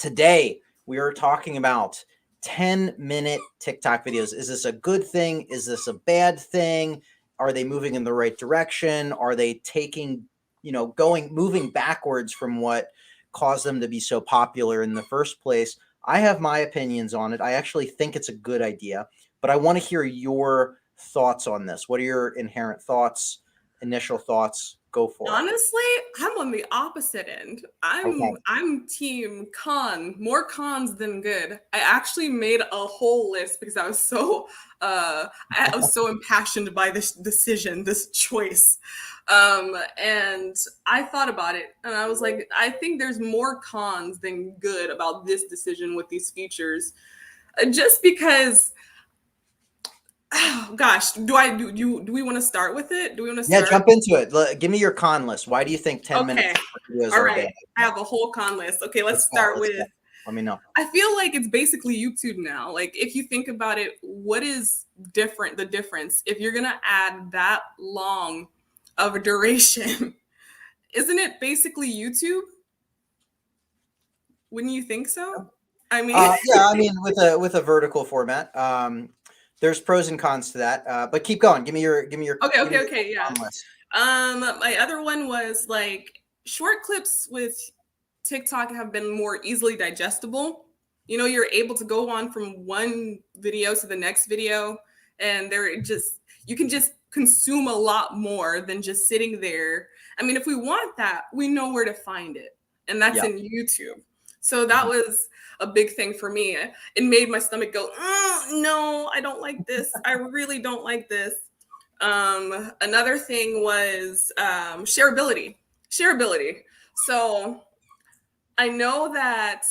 Today, we are talking about 10-minute TikTok videos. Is this a good thing? Is this a bad thing? Are they moving in the right direction? Are they moving backwards from what caused them to be so popular in the first place? I have my opinions on it. I actually think it's a good idea, but I want to hear your thoughts on this. What are your inherent thoughts, initial thoughts? Go for it. Honestly, I'm on the opposite end. Okay. I'm team con, more cons than good. I actually made a whole list because I was so impassioned by this decision, this choice. And I thought about it and I was like, I think there's more cons than good about this decision with these features. Just because oh, gosh, do we want to start with it? Do we want to Yeah, start? jump into it. Give me your con list. Why do you think 10-minute Okay. videos All are right. bad? I have a whole con list. Okay, let's Go. start with Let me know. I feel like it's basically YouTube now. Like if you think about it, what is different? The difference if you're going to add that long of a duration, isn't it basically YouTube? Wouldn't you think so? I mean, Yeah, I mean with a vertical format, there's pros and cons to that. But keep going. Give me your okay, yeah. con list. My other one was like short clips with TikTok have been more easily digestible. You know, you're able to go on from one video to the next video, and you can just consume a lot more than just sitting there. I mean, if we want that, we know where to find it, and that's Yeah. in YouTube. So that was a big thing for me. It made my stomach go, no, I don't like this. I really don't like this. Another thing was shareability. Shareability. So I know that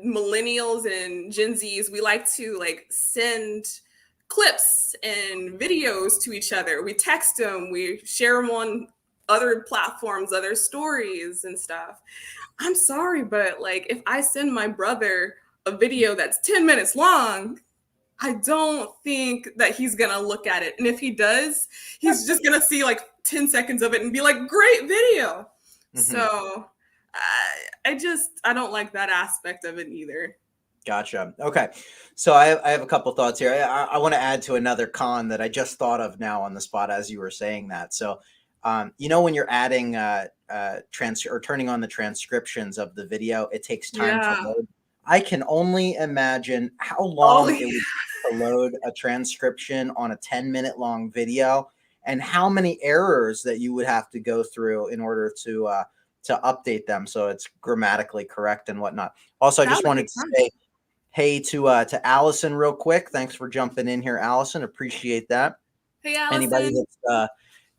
millennials and Gen Zs, we like to like send clips and videos to each other. We text them, we share them on other platforms, other stories and stuff. I'm sorry, but like if I send my brother a video that's 10 minutes long, I don't think that he's gonna look at it. And if he does, he's just gonna see like 10 seconds of it and be like, great video. Mm-hmm. So I don't like that aspect of it either. Gotcha. Okay. So I have a couple thoughts here. I want to add to another con that I just thought of now on the spot as you were saying that. So, when you're adding or turning on the transcriptions of the video, it takes time to load. I can only imagine how long it would take to load a transcription on a 10-minute long video and how many errors that you would have to go through in order to update them so it's grammatically correct and whatnot. Also, I just wanted to say hey to Allison real quick. Thanks for jumping in here, Allison. Appreciate that. Hey, Allison. Anybody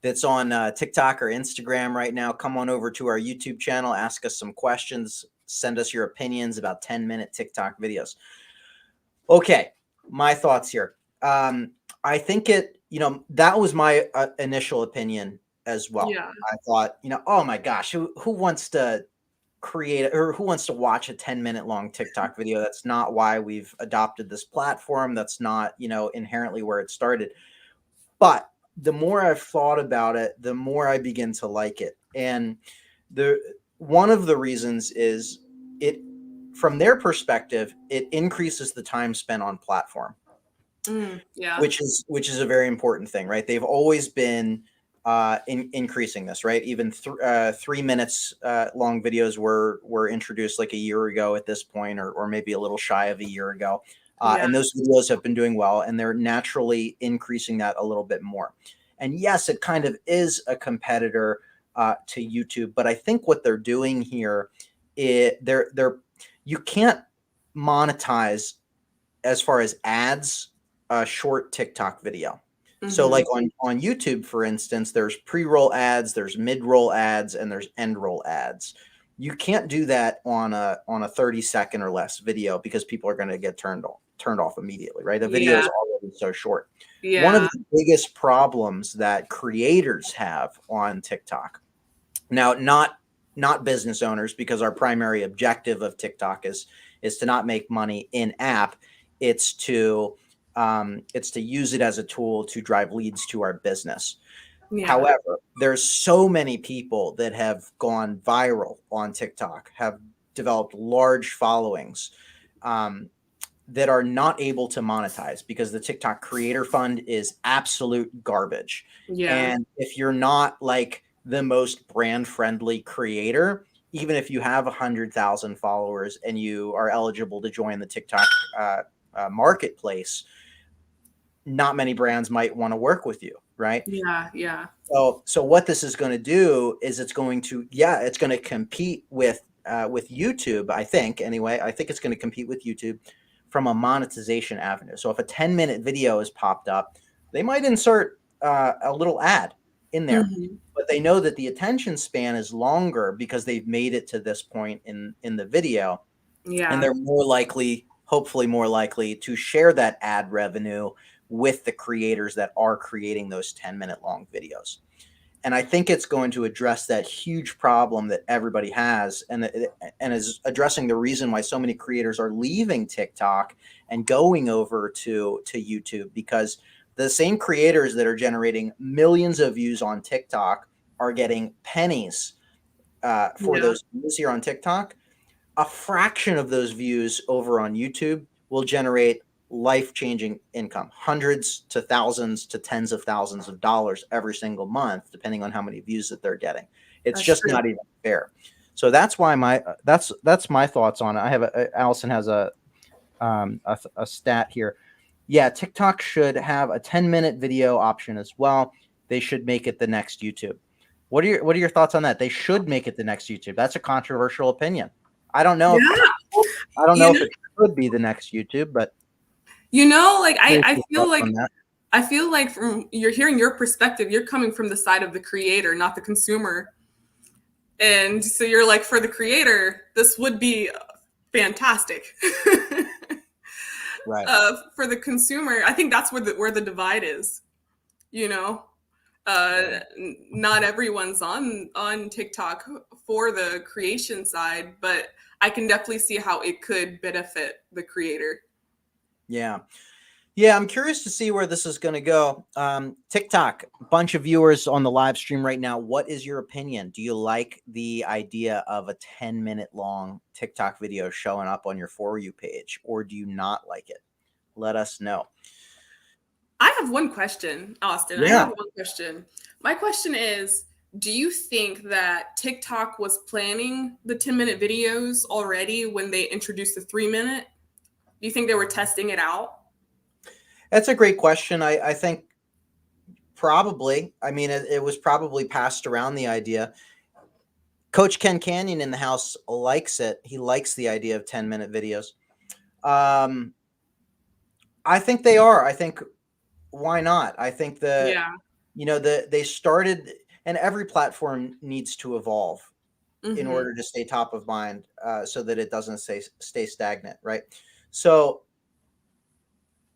that's on TikTok or Instagram right now, come on over to our YouTube channel, ask us some questions, send us your opinions about 10-minute TikTok videos. Okay, my thoughts here. I think that was my initial opinion as well. Yeah. I thought, oh my gosh, who wants to create or who wants to watch a 10-minute long TikTok video? That's not why we've adopted this platform. That's not, inherently where it started. But the more I've thought about it, the more I begin to like it. And one of the reasons is from their perspective, it increases the time spent on platform. Yeah. Which is a very important thing, right? They've always been increasing this, right? Even 3 minutes long videos were introduced like a year ago at this point, or maybe a little shy of a year ago. And those videos have been doing well, and they're naturally increasing that a little bit more. And yes, it kind of is a competitor to YouTube, but I think what they're doing here is you can't monetize as far as ads a short TikTok video. So like on YouTube, for instance, there's pre-roll ads, there's mid-roll ads, and there's end-roll ads. You can't do that on a 30-second or less video because people are going to get turned off immediately, right? The video is already so short. Yeah. One of the biggest problems that creators have on TikTok, now not business owners, because our primary objective of TikTok is to not make money in app. It's to use it as a tool to drive leads to our business. Yeah. However, there's so many people that have gone viral on TikTok, have developed large followings that are not able to monetize because the TikTok creator fund is absolute garbage. Yeah. And if you're not like the most brand friendly creator, even if you have 100,000 followers and you are eligible to join the TikTok marketplace, not many brands might want to work with you, right? Yeah. Yeah. So what this is going to do is it's going to compete with YouTube. I think anyway. I think it's going to compete with YouTube from a monetization avenue. So if a 10-minute video is popped up, they might insert a little ad in there, Mhm. but they know that the attention span is longer because they've made it to this point in the video, and Yeah. they're more likely, hopefully more likely, to share that ad revenue with the creators that are creating those 10-minute long videos. And I think it's going to address that huge problem that everybody has, and is addressing the reason why so many creators are leaving TikTok and going over to YouTube, because the same creators that are generating millions of views on TikTok are getting pennies for Yeah. those views here on TikTok. A fraction of those views over on YouTube will generate life-changing income, hundreds to thousands to tens of thousands of dollars every single month, depending on how many views that they're getting. It's That's just true. not even fair. So that's why that's my thoughts on it. I have Allison has a stat here. Yeah, TikTok should have a 10-minute video option as well. They should make it the next YouTube. What are your thoughts on that? They should make it the next YouTube. That's a controversial opinion. I don't know if Yeah. I don't know You if know, it should be the next YouTube, but like curious I your feel thoughts like on that. from you're hearing your perspective, you're coming from the side of the creator, not the consumer. And so you're like, for the creator, this would be fantastic. Right. For the consumer, I think that's where the divide is. You know, Yeah. not everyone's on TikTok for the creation side, but I can definitely see how it could benefit the creator. Yeah. Yeah, I'm curious to see where this is going to go. TikTok, a bunch of viewers on the live stream right now. What is your opinion? Do you like the idea of a 10-minute long TikTok video showing up on your For You page, or do you not like it? Let us know. I have one question, Austin. I Yeah. have one question. My question is, do you think that TikTok was planning the 10-minute videos already when they introduced the 3-minute? Do you think they were testing it out? That's a great question. I think probably. I mean, it was probably passed around, the idea. Coach Ken Canyon in the house likes it. He likes the idea of 10-minute videos. Um, I think they are. I think, why not? I think Yeah. they started, and every platform needs to evolve in Mm-hmm. order to stay top of mind, so that it doesn't stay stagnant, right? So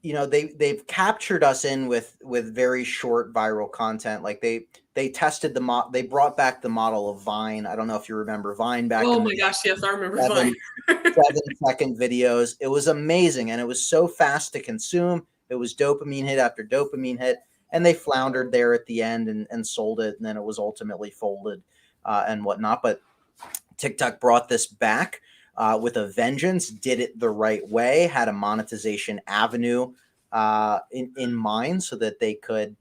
they've captured us in with very short viral content. Like they tested they brought back the model of Vine. I don't know if you remember Vine back Oh in the my day. gosh, yes, I remember Vine. 7-second videos. It was amazing, and it was so fast to consume. It was dopamine hit after dopamine hit, and they floundered there at the end and sold it, and then it was ultimately folded and whatnot. But TikTok brought this back with a vengeance, did it the right way, had a monetization avenue in mind so that they could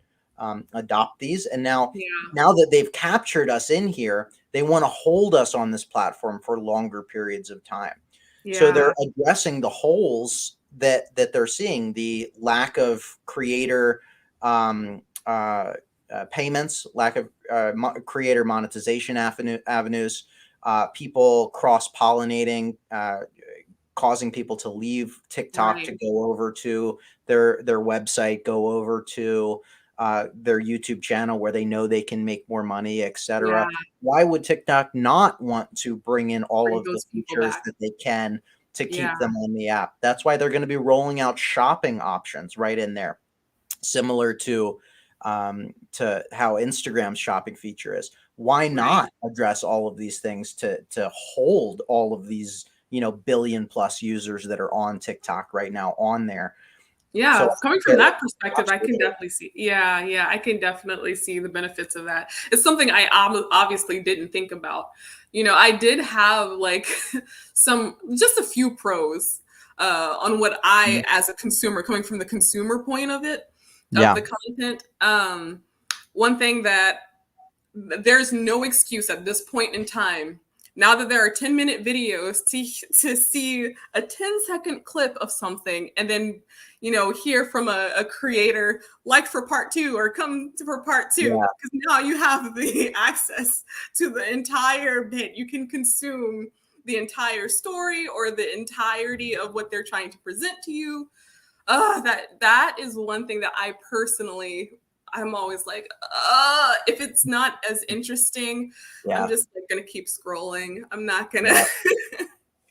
adopt these. And now Yeah. that they've captured us in here, they want to hold us on this platform for longer periods of time. So Yeah. they're addressing the holes that they're seeing, the lack of creator payments, lack of creator monetization avenues, people cross-pollinating, causing people to leave TikTok to Right. go over to their website, go over to their YouTube channel where they know they can make more money, Yeah. etc. Why would TikTok not want to bring in all Bring of the those people features back. that they can to Yeah. keep them on the app? That's why they're going to be rolling out shopping options right in there, similar to how Instagram's shopping feature is. Why Right. not address all of these things to hold all of these billion plus users that are on TikTok right now on there? Yeah, So coming from yeah, that perspective, watch I the can video. definitely see. Yeah, yeah, I can definitely see the benefits of that. It's something I obviously didn't think about. I did have like just a few pros on what I, as a consumer, coming from the consumer point of it, of Yeah. the content. One thing that there's no excuse at this point in time. Now that there are 10-minute videos to see a 10-second clip of something and then, hear from a creator like for part two or come to for part two, Yeah. because now you have the access to the entire bit. You can consume the entire story or the entirety of what they're trying to present to you. That is one thing that I'm always like, if it's not as interesting, I'm Yeah. just like, gonna keep scrolling. I'm not gonna. Yeah.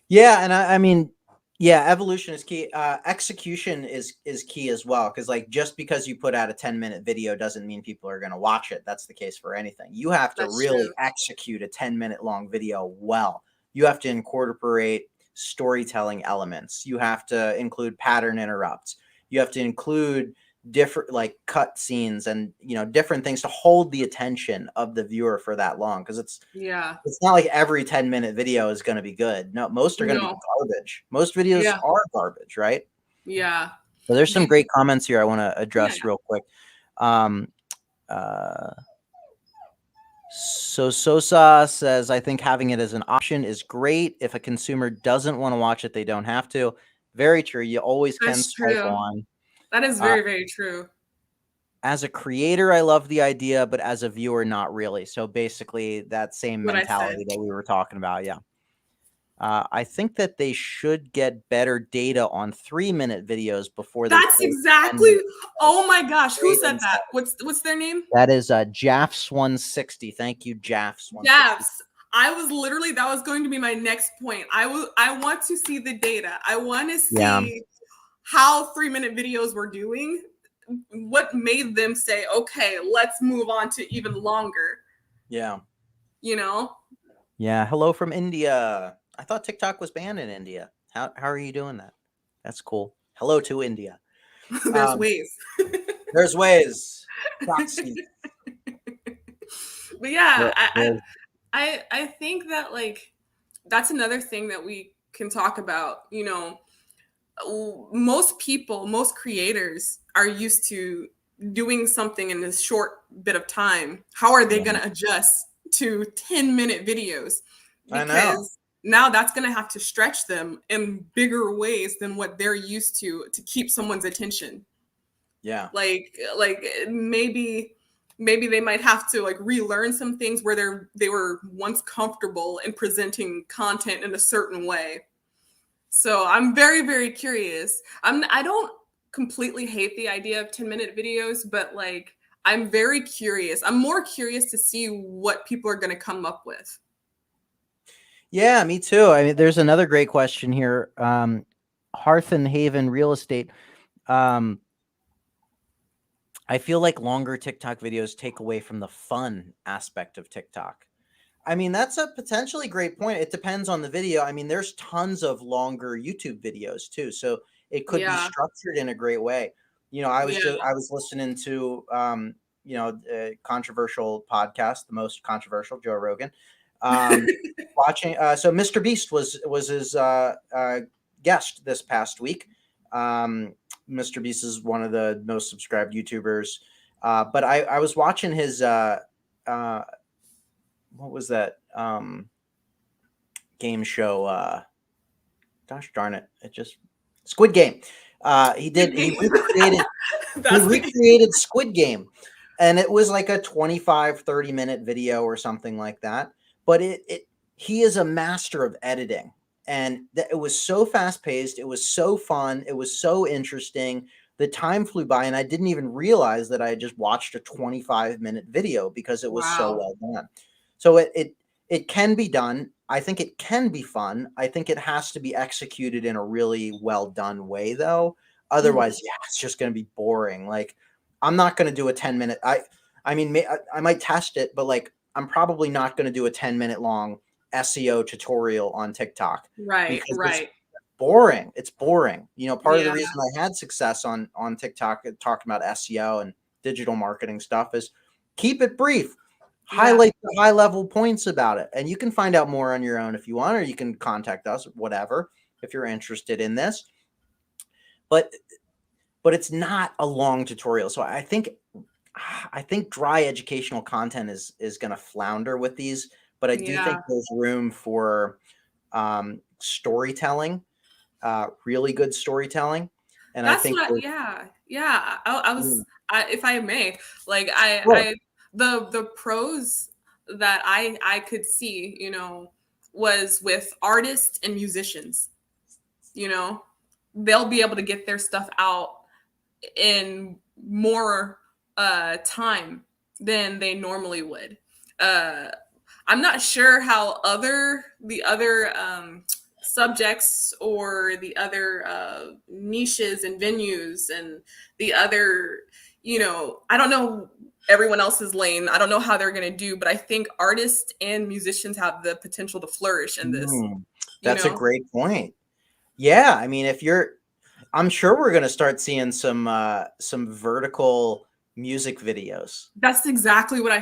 Yeah, and I mean, yeah, evolution is key. Execution is key as well, because like just because you put out a 10-minute video doesn't mean people are going to watch it. That's the case for anything. You have to That's really true. execute a 10-minute long video well. You have to incorporate storytelling elements. You have to include pattern interrupts. You have to include different like cut scenes and different things to hold the attention of the viewer for that long, because Yeah. it's not like every 10-minute video is going to be good. No, most are going to be No. garbage. Most videos Yeah. are garbage, right? Yeah. So there's some Do, great comments here I want to yeah. address real quick. Um, uh, so Sosa says, I think having it as an option is great. If a consumer doesn't want to watch it, they don't have to. Very true. You always can That's swipe true. on. That is Uh, very, very true. as a creator, I love the idea, but as a viewer, not really. So basically, that same What I said. mentality that we were talking about. Yeah. I think that they should get better data on 3-minute videos before they That's force exactly. 10-minute videos. Oh my gosh, who Great said insight. that? What's their name? That is Jaffs160. Thank you, Jaffs160. Yes. That was going to be my next point. I want to see the data. I want to Yeah, see how 3-minute videos were doing. What made them say, okay, let's move on to even longer, yeah, you know? yeah. Hello from India. I thought TikTok was banned in India. How are you doing that? That's cool. Hello to India. There's Um, ways. there's ways. Proxy. But yeah, There- there's- I think that like that's another thing that we can talk about. Most creators are used to doing something in this short bit of time. How are they yeah, going to adjust to 10-minute videos? I know. Because now that's going to have to stretch them in bigger ways than what they're used to keep someone's attention. Yeah, Like maybe they might have to like relearn some things where they were once comfortable in presenting content in a certain way. So I'm very, very curious. I don't completely hate the idea of 10-minute videos, but like I'm very curious. I'm more curious to see what people are going to come up with. yeah. Me too. I mean, there's another great question here. Hearth and Haven Real Estate. I feel like longer TikTok videos take away from the fun aspect of TikTok. I mean, that's a potentially great point. It depends on the video. I mean, there's tons of longer YouTube videos too, so it could be Yeah. structured in a great way. Yeah. I was listening to a controversial podcast, the most controversial, Joe Rogan. Watching so Mr. Beast was his guest this past week. Mr. Beast is one of the most subscribed YouTubers. But I was watching his what was that game show? Gosh darn it! It just Squid Game. He That's the recreated Squid Game, and it was like a 25-30 minute video or something like that. But he is a master of editing, and it was so fast paced. It was so fun. It was so interesting. The time flew by, and I didn't even realize that I had just watched a 25-minute video because it was so wow. well done. So it can be done. I think it can be fun. I think it has to be executed in a really well done way, though. Otherwise, yeah, it's just going to be boring. Like, I'm not going to do a 10-minute. I mean, I might test it, but like, I'm probably not going to do a 10-minute long SEO tutorial on TikTok Right, because right. boring. It's boring. You know, part of the Yeah. reason I had success on TikTok talking about SEO and digital marketing stuff is keep it brief. Yeah. Highlight the high level points about it. And you can find out more on your own if you want, or you can contact us, whatever, if you're interested in this. But it's not a long tutorial. So I think dry educational content is going to flounder with these, but I do think Yeah. there's room for storytelling, really good storytelling. And I That's think what, yeah. Yeah. I was, if I may, like sure. the pros that I could see, you know, was with artists and musicians, you know, they'll be able to get their stuff out in more time than they normally would. Uh, I'm not sure how the other subjects or the other niches and venues and the other, you know, I don't know everyone else's lane. I don't know how they're going to do, but I think artists and musicians have the potential to flourish in this, you That's a know? great point. Yeah, I mean, I'm sure we're going to start seeing some vertical music videos. That's exactly what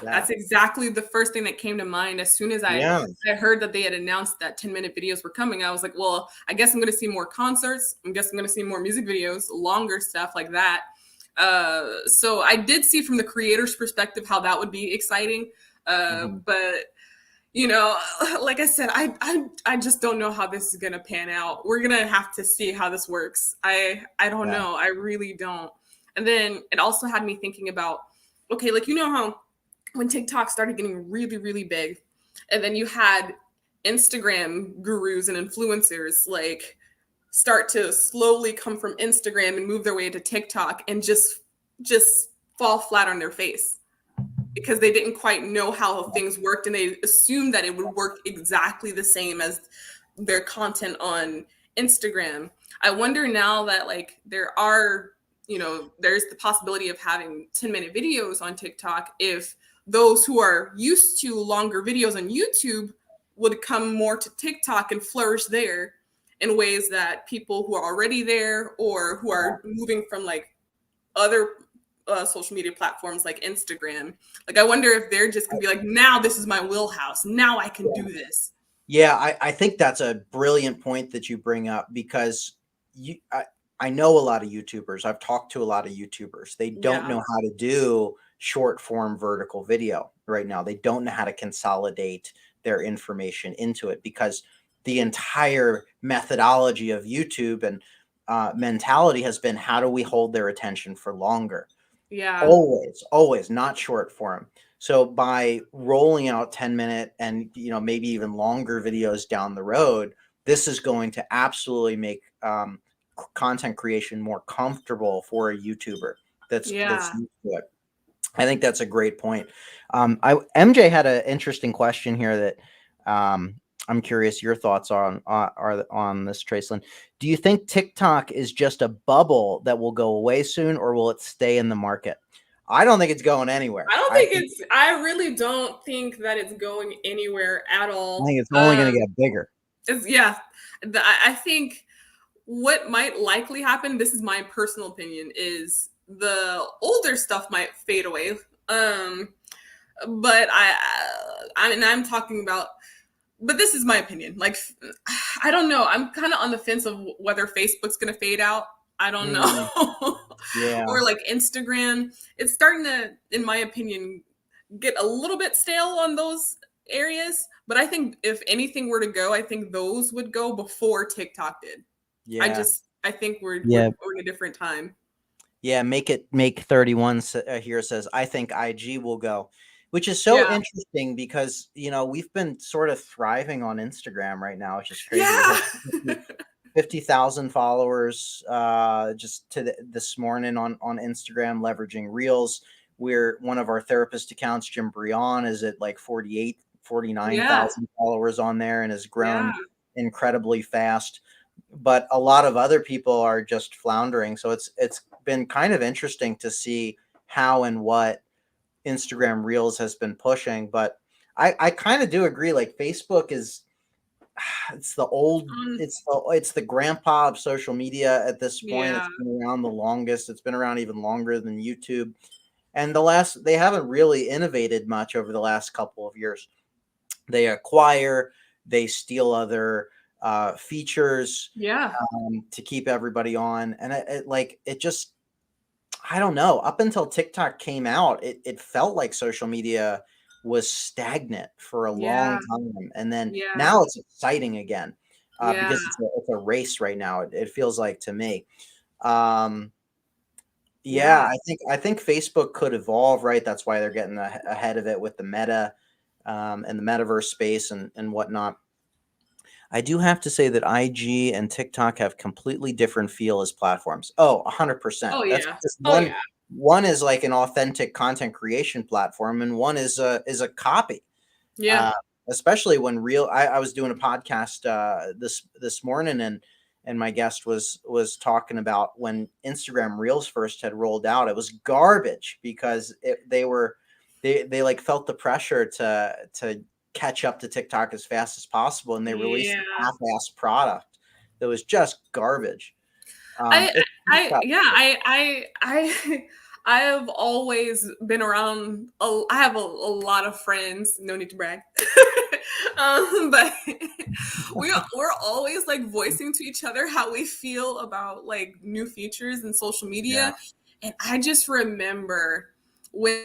Yeah. that's exactly the first thing that came to mind as soon as Yeah. I heard that they had announced that 10-minute videos were coming. I was like, well, I guess I'm going to see more concerts. I guess I'm going to see more music videos, longer stuff like that. So I did see from the creator's perspective how that would be exciting. Mhm. But you know, like I said, I just don't know how this is gonna pan out. We're gonna have to see how this works. I don't Yeah. know. I really don't. And then it also had me thinking about, okay, like you know how when TikTok started getting really, really big, and then you had Instagram gurus and influencers like start to slowly come from Instagram and move their way to TikTok and just fall flat on their face because they didn't quite know how things worked and they assumed that it would work exactly the same as their content on Instagram. I wonder now that like there are, you know, there's the possibility of having 10-minute videos on TikTok, if those who are used to longer videos on YouTube would come more to TikTok and flourish there in ways that people who are already there or who are moving from like other social media platforms like Instagram. Like, I wonder if they're just gonna be like, now this is my wheelhouse. Now I can do this. Yeah, I think that's a brilliant point that you bring up because I know a lot of YouTubers. I've talked to a lot of YouTubers. They don't Yeah. know how to do short form vertical video right now. They don't know how to consolidate their information into it because the entire methodology of YouTube and mentality has been how do we hold their attention for longer? Yeah. Always, not short form. So by rolling out 10-minute and maybe even longer videos down the road, this is going to absolutely make content creation more comfortable for a YouTuber that's Yeah. used to it. I think that's a great point. MJ had an interesting question here that I'm curious your thoughts are on this, Tracelyn. Do you think TikTok is just a bubble that will go away soon, or will it stay in the market? I don't think it's going anywhere. I really don't think that it's going anywhere at I all. think it's only going to get bigger. Yeah. I think what might likely happen, this is my personal opinion, is the older stuff might fade away. But I'm talking about, but this is my opinion. Like, I don't know. I'm kind of on the fence of whether Facebook's going to fade out. I don't Mm, know. yeah. Or like Instagram. It's starting to, in my opinion, get a little bit stale on those areas. But I think if anything were to go, I think those would go before TikTok did. Yeah. I think Yeah. we're in a different time. Yeah. Make 31 here says, I think IG will go, which is so Yeah. interesting because, we've been sort of thriving on Instagram right now, which is crazy. We Yeah. hit 50,000 followers just this morning on Instagram, leveraging Reels. We're one of our therapist accounts, Jim Brion, is at like Yeah. 49,000 followers on there and has Yeah. grown incredibly fast. But a lot of other people are just floundering. So it's been kind of interesting to see how and what Instagram Reels has been pushing. But I kind of do agree. Like Facebook is it's the old, it's the grandpa of social media at this point. Yeah. It's been around the longest. It's been around even longer than YouTube. And they haven't really innovated much over the last couple of years. They acquire, they steal other features Yeah. to keep everybody on. And it just, I don't know. Up until TikTok came out, it felt like social media was stagnant for a long Yeah. time, and then Yeah. now it's exciting again Yeah. because it's a race right now. It feels like to me. Um, yeah, Yeah. I think Facebook could evolve, right? That's why they're getting ahead of it with the Meta and the metaverse space and whatnot. I do have to say that IG and TikTok have completely different feel as platforms. Oh, 100%. Oh That's yeah. because Oh yeah. one is like an authentic content creation platform, and one is a copy. Yeah. Uh, Especially when I was doing a podcast this morning, and my guest was talking about when Instagram Reels first had rolled out. It was garbage because they like felt the pressure to catch up to TikTok as fast as possible, and they released a Yeah. half-assed product that was just garbage. I It's I yeah, I I have always been around I have a lot of friends, no need to brag. But we're always like voicing to each other how we feel about like new features in social yeah, media. And I just remember when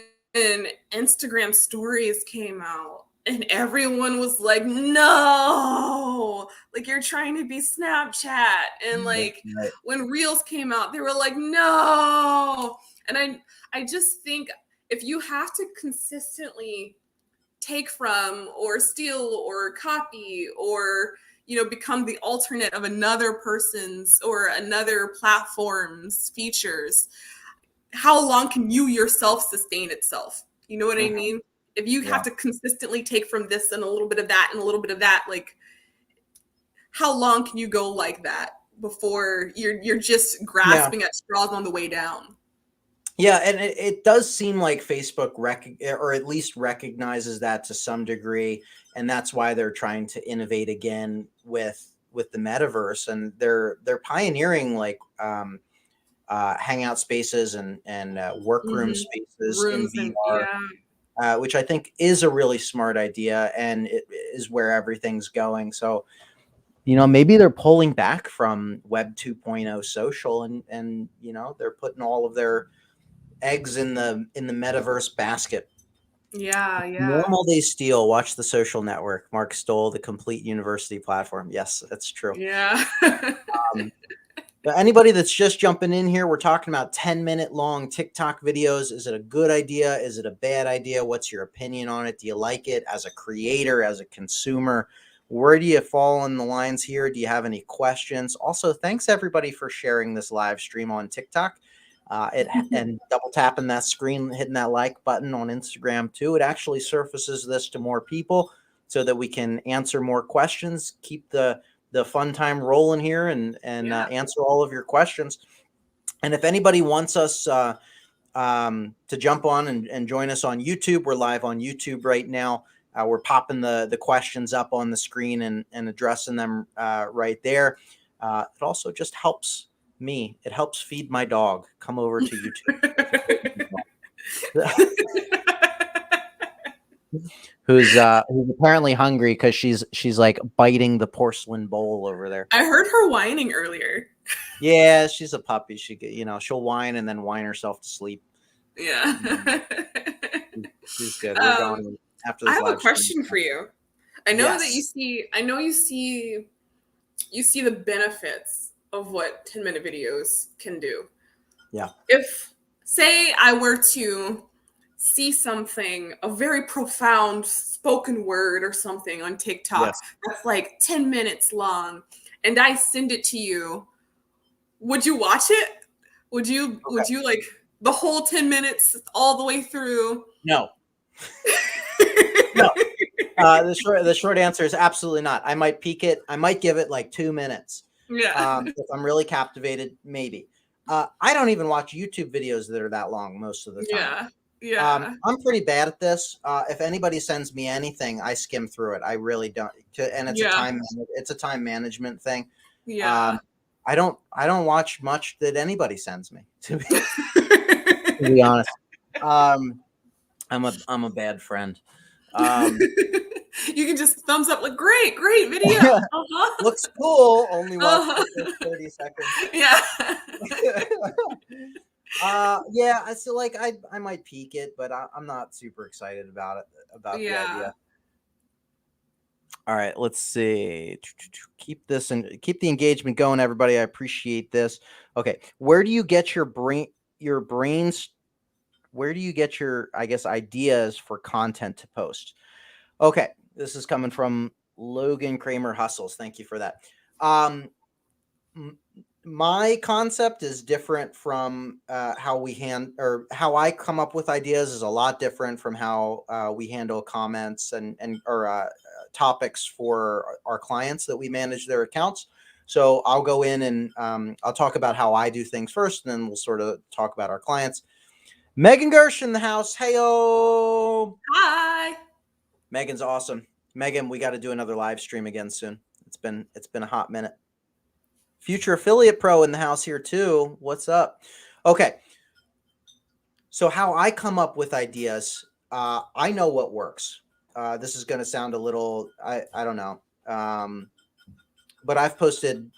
Instagram stories came out and everyone was like, no, like you're trying to be Snapchat. And like right. when Reels came out, they were like, no. And I just think if you have to consistently take from or steal or copy or become the alternate of another person's or another platform's features, how long can you yourself sustain itself? You know what I Mhm. mean? If you Yeah. have to consistently take from this and a little bit of that and a little bit of that, like how long can you go like that before you're just Yeah. grasping at straws on the way down? Yeah, and it does seem like Facebook or at least recognizes that to some degree, and that's why they're trying to innovate again with the metaverse, and they're pioneering like hangout spaces and workroom Hmm. spaces in Rooms and VR, yeah. which I think is a really smart idea, and it is where everything's going. So maybe they're pulling back from Web 2.0 social, and they're putting all of their eggs in the metaverse basket. Yeah, yeah. Normal they steal. Watch The Social Network. Mark stole the complete university platform. Yes, that's true. Yeah. Um, but anybody that's just jumping in here, we're talking about 10-minute long TikTok videos. Is it a good idea? Is it a bad idea? What's your opinion on it? Do you like it as a creator, as a consumer? Where do you fall in the lines here? Do you have any questions? Also, thanks everybody for sharing this live stream on TikTok. And double tapping that screen, hitting that like button on Instagram too. It actually surfaces this to more people so that we can answer more questions, keep the fun time rolling here, and Yeah. answer all of your questions. And if anybody wants us to jump on and join us on YouTube, we're live on YouTube right now. We're popping the questions up on the screen and addressing them right there. It also just helps me. It helps feed my dog. Come over to YouTube. Who's apparently hungry because she's like biting the porcelain bowl over there. I heard her whining earlier. Yeah, she's a puppy. She'll whine and then whine herself to sleep. Yeah. She's good. We're going after I this have a live stream. question for you. I know that Yes. you see the benefits of what 10-minute videos can do. Yeah. If say I were to see something, a very profound spoken word or something on TikTok Yes. that's like 10 minutes long and I send it to you, would you watch it? Would Okay. you like the whole 10 minutes all the way through? No. No. The short answer is absolutely not. I might peek it. I might give it like 2 minutes. Yeah. If I'm really captivated, maybe. I don't even watch YouTube videos that are that long most of the time. Yeah. Yeah. I'm pretty bad at this. If anybody sends me anything, I skim through it. I really don't. And Yeah. it's a time management thing. Yeah. I don't watch much that anybody sends me, to be honest. Um, I'm a bad friend. You can just thumbs up like great video. Uh-huh. Looks cool. Only watch Uh-huh. the first 30 seconds. Yeah. Yeah, I feel like I might peek it, but I'm not super excited about it, about the Yeah. idea. All right, let's see. Keep this and keep the engagement going, everybody. I appreciate this. Okay, where do you get your brains? Where do you get your, I guess, ideas for content to post? Okay, this is coming from Logan Kramer Hustles. Thank you for that. My concept is different from how we or how I come up with ideas is a lot different from how we handle comments and or topics for our clients that we manage their accounts. So I'll go in and I'll talk about how I do things first, and then we'll sort of talk about our clients. Megan Gersh in the house. Heyo. Hi. Megan's awesome. Megan, we got to do another live stream again soon. It's been a hot minute. Future Affiliate Pro in the house here too. What's up? Okay. So how I come up with ideas, I know what works. This is going to sound a little, I don't know. But I've posted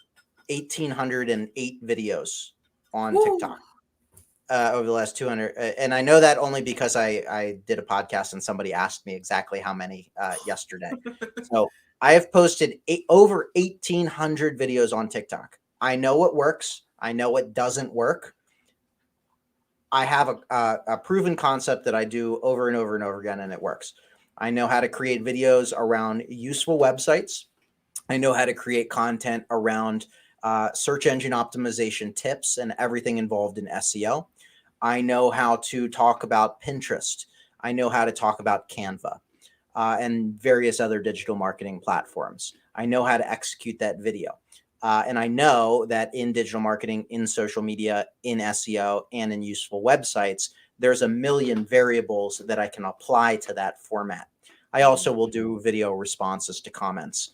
1,808 videos on Woo. TikTok over the last 200. And I know that only because I did a podcast and somebody asked me exactly how many yesterday. So I have posted over 1,800 videos on TikTok. I know what works. I know what doesn't work. I have a proven concept that I do over and over and over again, and it works. I know how to create videos around useful websites. I know how to create content around search engine optimization tips and everything involved in SEO. I know how to talk about Pinterest. I know how to talk about Canva and various other digital marketing platforms. I know how to execute that video. And I know that in digital marketing, in social media, in SEO, and in useful websites, there's a million variables that I can apply to that format. I also will do video responses to comments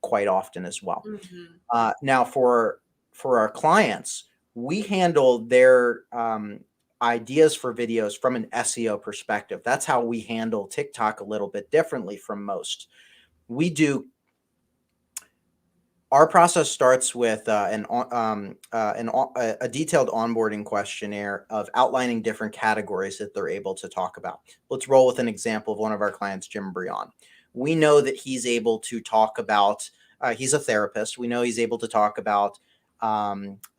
quite often as well. Mm-hmm. Now, for our clients, we handle their ideas for videos from an SEO perspective. That's how we handle TikTok a little bit differently from most. Our process starts with a detailed onboarding questionnaire of outlining different categories that they're able to talk about. Let's roll with an example of one of our clients, Jim Brion. We know that he's able to talk about, he's a therapist. We know he's able to talk about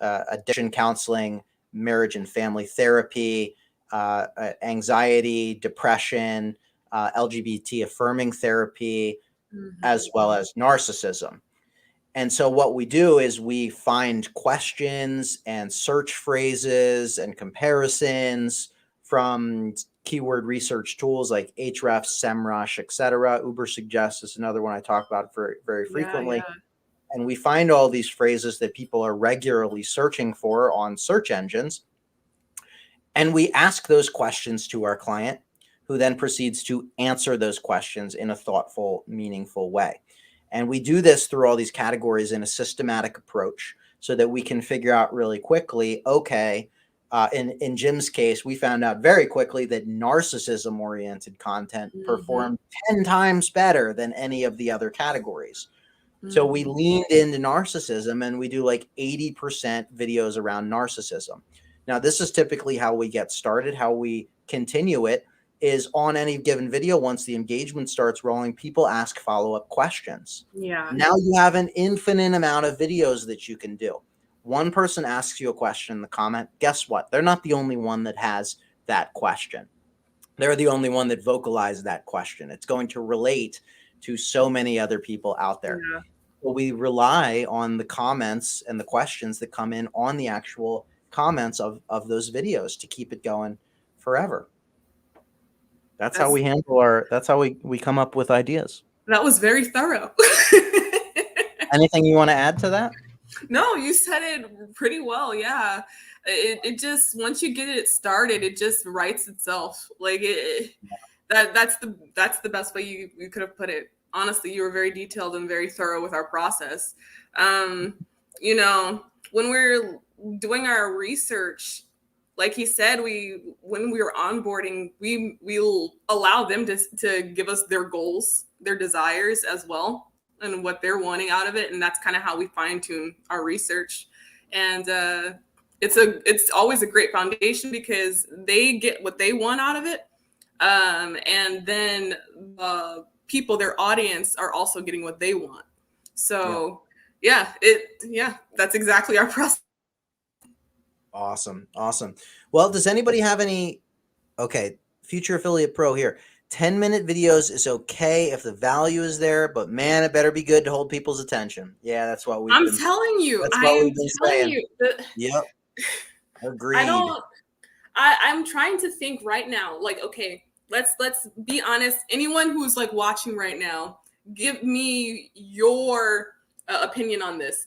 addiction counseling, marriage and family therapy, anxiety, depression, LGBT affirming therapy, as well as narcissism. And so what we do is we find questions and search phrases and comparisons from keyword research tools like Ahrefs, SEMrush, etc. Ubersuggest is another one I talk about very frequently. Yeah. And we find all these phrases that people are regularly searching for on search engines. And we ask those questions to our client, who then proceeds to answer those questions in a thoughtful, meaningful way. And we do this through all these categories in a systematic approach so that we can figure out really quickly, okay, in Jim's case, we found out very quickly that narcissism-oriented content performed 10 times better than any of the other categories. So we leaned into narcissism and we do like 80% videos around narcissism. Now, this is typically how we get started. How we continue it is on any given video. Once the engagement starts rolling, people ask follow-up questions. Yeah. Now you have an infinite amount of videos that you can do. One person asks you a question in the comment. Guess what? They're not the only one that has that question. They're the only one that vocalized that question. It's going to relate to so many other people out there. Yeah. So we rely on the comments and the questions that come in on the actual comments of those videos to keep it going forever. That's how we handle that's how we come up with ideas. That was very thorough. Anything you want to add to that? No, you said it pretty well. Yeah. it just, once you get it started, it just writes itself. Like that's the best way you could have put it. Honestly, you were very detailed and very thorough with our process. You know, when we're doing our research, like he said, when we were onboarding, we'll allow them to give us their goals, their desires as well, and what they're wanting out of it, and that's kind of how we fine tune our research. And it's always a great foundation because they get what they want out of it, and then people, their audience, are also getting what they want. So yeah, that's exactly our process. Awesome. Well, does anybody have any? Okay, Future Affiliate Pro here. 10-minute videos is okay if the value is there, but man, it better be good to hold people's attention. Yeah, that's what we've been. Telling you. That's I what am we've been telling saying. you. Yep. Agreed. I'm trying to think right now. Like, okay, let's be honest. Anyone who's like watching right now, give me your opinion on this.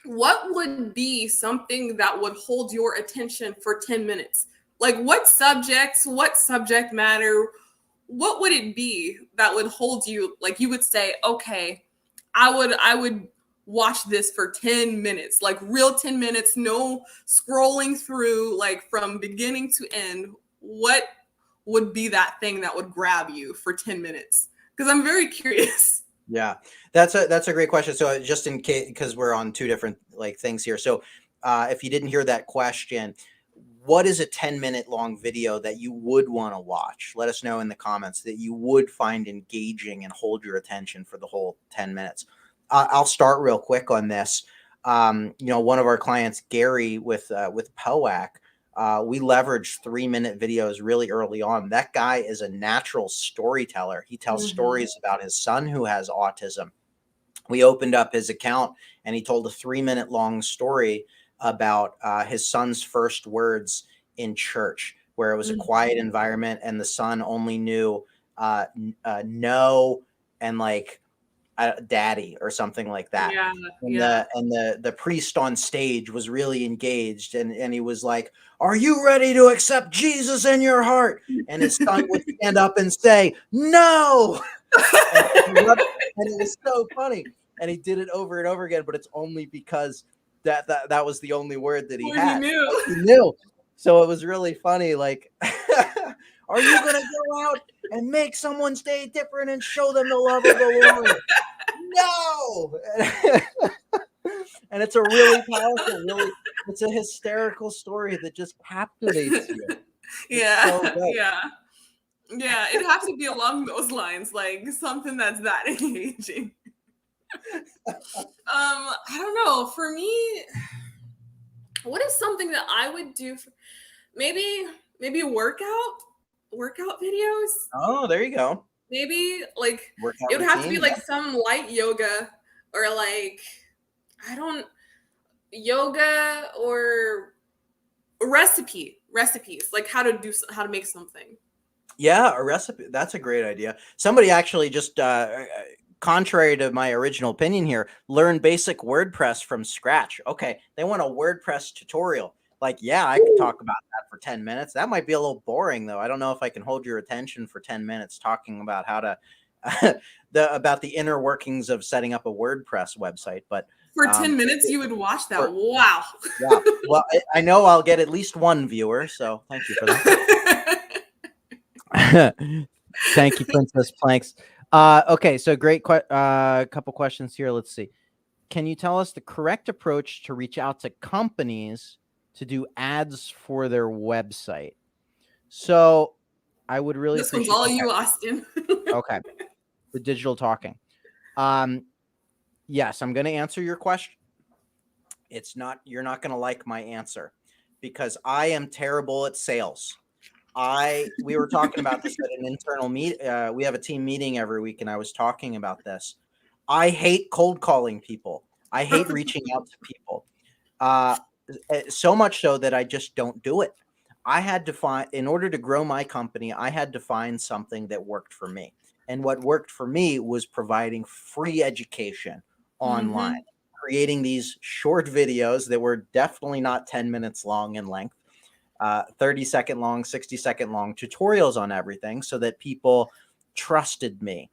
What would be something that would hold your attention for 10 minutes? Like what subject matter, what would it be that would hold you? Like you would say, okay, I would watch this for 10 minutes, like real 10 minutes, no scrolling through, like from beginning to end. What would be that thing that would grab you for 10 minutes? Because I'm very curious. Yeah, that's a great question. So just in case, because we're on two different like things here. So if you didn't hear that question, what is a 10-minute long video that you would want to watch? Let us know in the comments that you would find engaging and hold your attention for the whole 10 minutes. I'll start real quick on this. You know, one of our clients, Gary, with POAC, we leveraged 3-minute videos really early on. That guy is a natural storyteller. He tells stories about his son who has autism. We opened up his account and he told a 3-minute long story about his son's first words in church, where it was a quiet environment and the son only knew no and like daddy or something like that. And the priest on stage was really engaged and he was like, "Are you ready to accept Jesus in your heart?" And his son would stand up and say, "No." And it was so funny. And he did it over and over again, but it's only because that was the only word that he had. He knew. So it was really funny. Like, are you going to go out and make someone's day different and show them the love of the Lord? No. And it's a really powerful, it's a hysterical story that just captivates you. Yeah. It'd have to be along those lines, like something that's that engaging. I don't know. For me, what is something that I would do? Maybe workout videos. Oh, there you go. Maybe like Workout it would have to routine, be like some light yoga or like yoga or recipes, like how to make something. Yeah, a recipe. That's a great idea. Somebody actually just contrary to my original opinion here, learn basic WordPress from scratch. Okay, they want a WordPress tutorial. Like, yeah, I could talk about that for 10 minutes. That might be a little boring, though. I don't know if I can hold your attention for 10 minutes talking about how to about the inner workings of setting up a WordPress website. But for 10 minutes, you would watch that. Wow. Yeah. Well, I know I'll get at least one viewer, so thank you for that. Thank you, Princess Planks. Okay, so great couple questions here. Let's see. Can you tell us the correct approach to reach out to companies to do ads for their website? So I would really this one's all you, Austin. Okay. The digital talking. Yes, I'm going to answer your question. You're not going to like my answer because I am terrible at sales. We were talking about this at an internal meet. We have a team meeting every week, and I was talking about this. I hate cold calling people. I hate reaching out to people. So much so that I just don't do it. I had to find, in order to grow my company, I had to find something that worked for me. And what worked for me was providing free education online. creating these short videos that were definitely not 10 minutes long in length, 30-second long, 60-second long tutorials on everything so that people trusted me.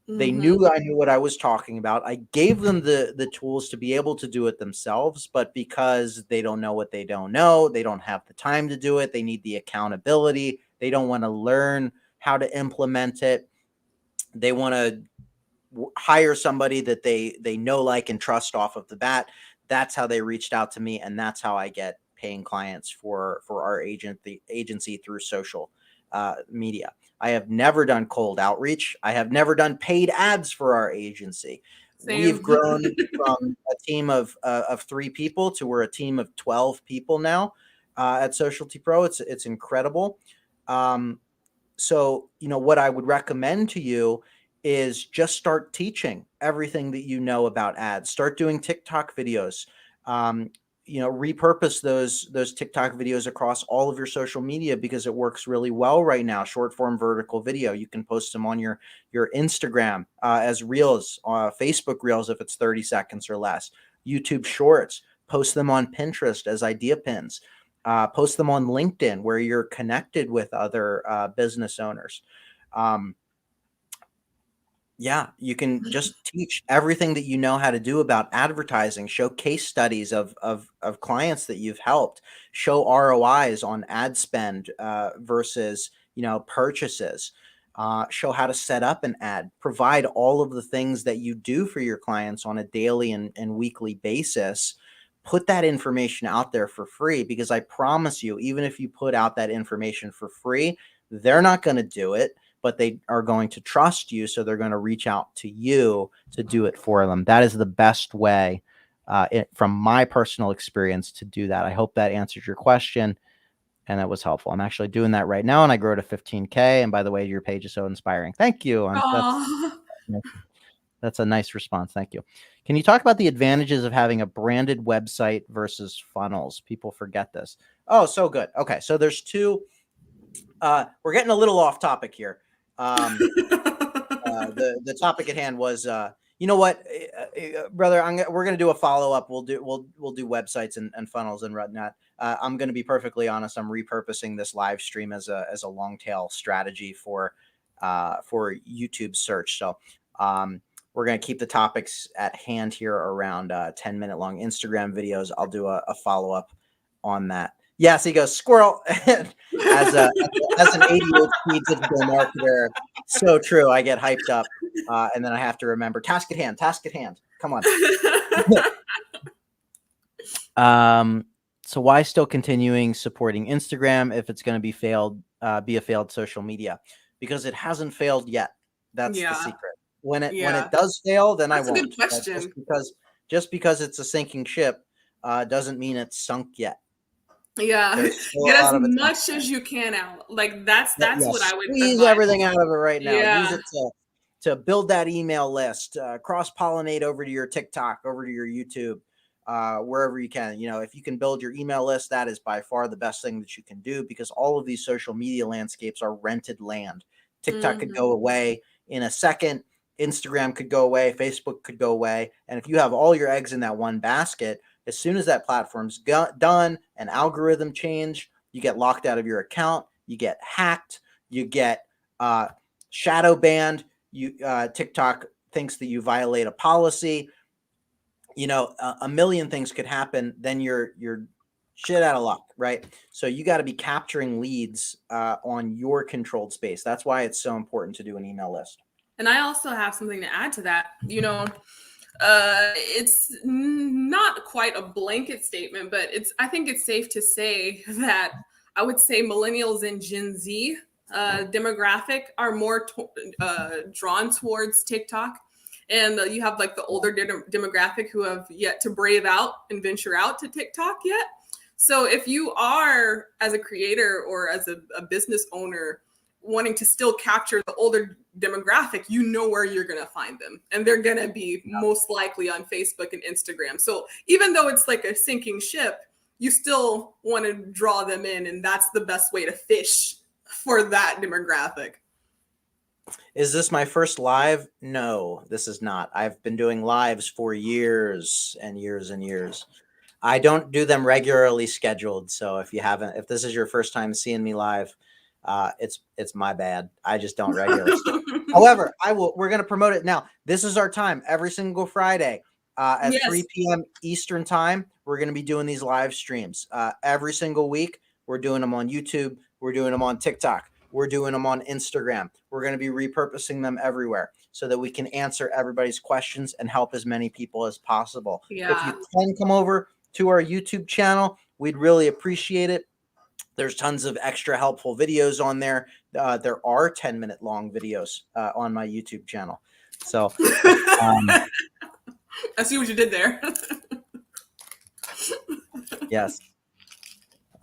They knew I knew what I was talking about. I gave them the tools to be able to do it themselves, but because they don't know what they don't know, they don't have the time to do it. They need the accountability. They don't want to learn how to implement it. They want to hire somebody that they know, like, and trust off of the bat. That's how they reached out to me, and that's how I get paying clients for our agency through social media. I have never done cold outreach. I have never done paid ads for our agency. We've Same. grown from a team of 3 people to we're a team of 12 people now at Socialty Pro. It's incredible. So, what I would recommend to you is just start teaching everything that you know about ads. Start doing TikTok videos. Repurpose those TikTok videos across all of your social media because it works really well right now. Short form vertical video. You can post them on your Instagram as reels, Facebook reels if it's 30 seconds or less, YouTube shorts. Post them on Pinterest as idea pins. Post them on LinkedIn where you're connected with other business owners. You can just teach everything that you know how to do about advertising, show case studies of clients that you've helped, show ROIs on ad spend versus, purchases, show how to set up an ad, provide all of the things that you do for your clients on a daily and weekly basis. Put that information out there for free, because I promise you, even if you put out that information for free, they're not going to do it, but they are going to trust you. So they're going to reach out to you to do it for them. That is the best way, from my personal experience, to do that. I hope that answered your question and that was helpful. I'm actually doing that right now, and I grow to 15K. And by the way, your page is so inspiring. Thank you. That's a nice response. Thank you. Can you talk about the advantages of having a branded website versus funnels? People forget this. Oh, so good. Okay. So there's two. We're getting a little off topic here. The topic at hand was, you know what, brother, we're going to do a follow-up. We'll do websites and funnels and whatnot. I'm going to be perfectly honest. I'm repurposing this live stream as a long tail strategy for YouTube search. So, we're going to keep the topics at hand here around 10-minute long Instagram videos. I'll do a follow-up on that. Yes, he goes, squirrel. as an ADHD digital marketer, so true. I get hyped up, and then I have to remember task at hand. Come on. So why still continuing supporting Instagram if it's going to be a failed social media? Because it hasn't failed yet. That's the secret. When it does fail, then That's I won't. a good question. Just because it's a sinking ship doesn't mean it's sunk yet. Yeah, get as much as you can out. Like that's what I would squeeze everything out of it right now. Yeah. Use it to build that email list, cross-pollinate over to your TikTok, over to your YouTube, wherever you can. If you can build your email list, that is by far the best thing that you can do, because all of these social media landscapes are rented land. TikTok could go away in a second. Instagram could go away. Facebook could go away. And if you have all your eggs in that one basket, as soon as that platform's done, an algorithm change, you get locked out of your account, you get hacked, you get shadow banned. TikTok thinks that you violate a policy. A million things could happen. Then you're shit out of luck, right? So you got to be capturing leads on your controlled space. That's why it's so important to do an email list. And I also have something to add to that. It's not quite a blanket statement, but I think it's safe to say that I would say millennials and Gen Z demographic are more drawn towards TikTok. And you have like the older demographic who have yet to brave out and venture out to TikTok yet. So if you are, as a creator or as a business owner, wanting to still capture the older demographic, where you're going to find them. And they're going to be most likely on Facebook and Instagram. So even though it's like a sinking ship, you still want to draw them in. And that's the best way to fish for that demographic. Is this my first live? No, this is not. I've been doing lives for years and years and years. I don't do them regularly scheduled. So if this is your first time seeing me live, it's my bad. I just don't regularly. However, we're going to promote it now. This is our time every single Friday at Yes. 3 p.m. Eastern time. We're going to be doing these live streams every single week. We're doing them on YouTube. We're doing them on TikTok. We're doing them on Instagram. We're going to be repurposing them everywhere so that we can answer everybody's questions and help as many people as possible. Yeah. If you can come over to our YouTube channel, we'd really appreciate it. There's tons of extra helpful videos on there. There are 10-minute long videos on my YouTube channel. So I see what you did there. yes.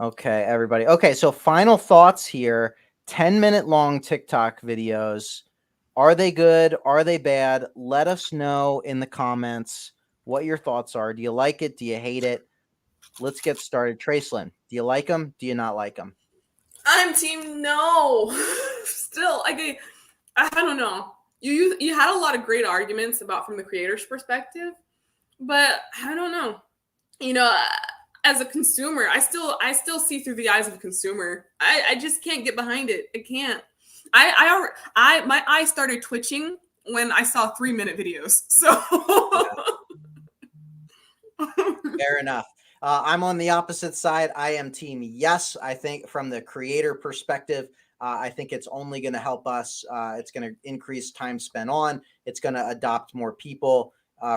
Okay, everybody. Okay, so final thoughts here. 10-minute long TikTok videos. Are they good? Are they bad? Let us know in the comments what your thoughts are. Do you like it? Do you hate it? Let's get started. Tracelyn, do you like them? Do you not like them? I'm team no. Still, I don't know. You had a lot of great arguments about from the creator's perspective, but I don't know. You know, as a consumer, I still see through the eyes of a consumer. I just can't get behind it. I can't. My eyes started twitching when I saw 3-minute videos. So Fair enough. I'm on the opposite side. I am team yes. I think from the creator perspective, I think it's only going to help us. It's going to increase time spent on. It's going to adopt more people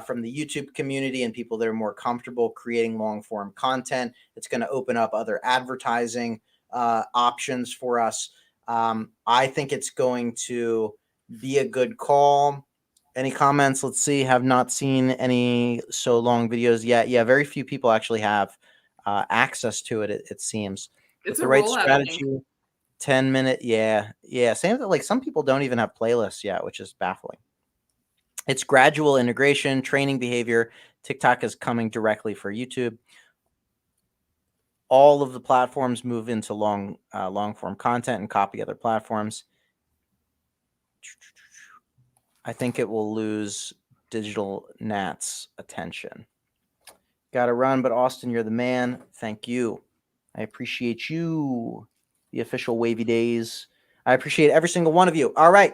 from the YouTube community and people that are more comfortable creating long form content. It's going to open up other advertising options for us. I think it's going to be a good call. Any comments? Let's see. Have not seen any so long videos yet. Yeah, very few people actually have access to it. It seems it's with a the right rollout, I think. strategy. 10-minute. Yeah. Same. Like some people don't even have playlists yet, which is baffling. It's gradual integration, training behavior. TikTok is coming directly for YouTube. All of the platforms move into long form content and copy other platforms. I think it will lose digital Nat's attention. Got to run, but Austin, you're the man. Thank you. I appreciate you. The official Wavy Days. I appreciate every single one of you. All right.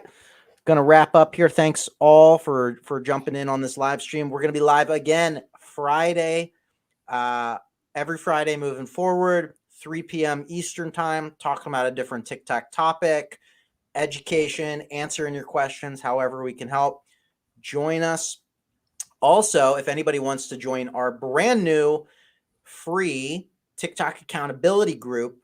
Gonna wrap up here. Thanks all for jumping in on this live stream. We're gonna be live again Friday. Every Friday moving forward, 3 p.m. Eastern time, talking about a different TikTok topic, education, answering your questions, however we can help. Join us. Also, if anybody wants to join our brand new free TikTok accountability group,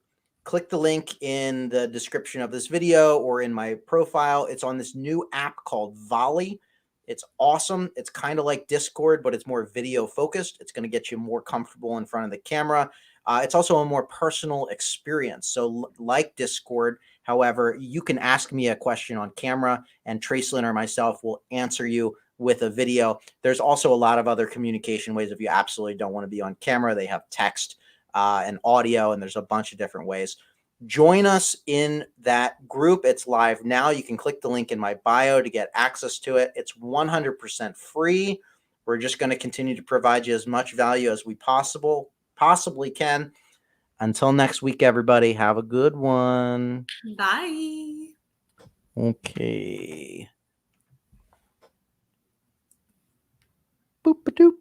click the link in the description of this video or in my profile. It's on this new app called Volley. It's awesome. It's kind of like Discord, but it's more video focused. It's going to get you more comfortable in front of the camera. It's also a more personal experience. So like Discord, however, you can ask me a question on camera and Tracelyn or myself will answer you with a video. There's also a lot of other communication ways. If you absolutely don't want to be on camera, they have text and audio, and there's a bunch of different ways. Join us in that group. It's live now. You can click the link in my bio to get access to it. It's 100% free. We're just going to continue to provide you as much value as we possibly can. Until next week, everybody, have a good one. Bye. Okay. Boop-a-doop.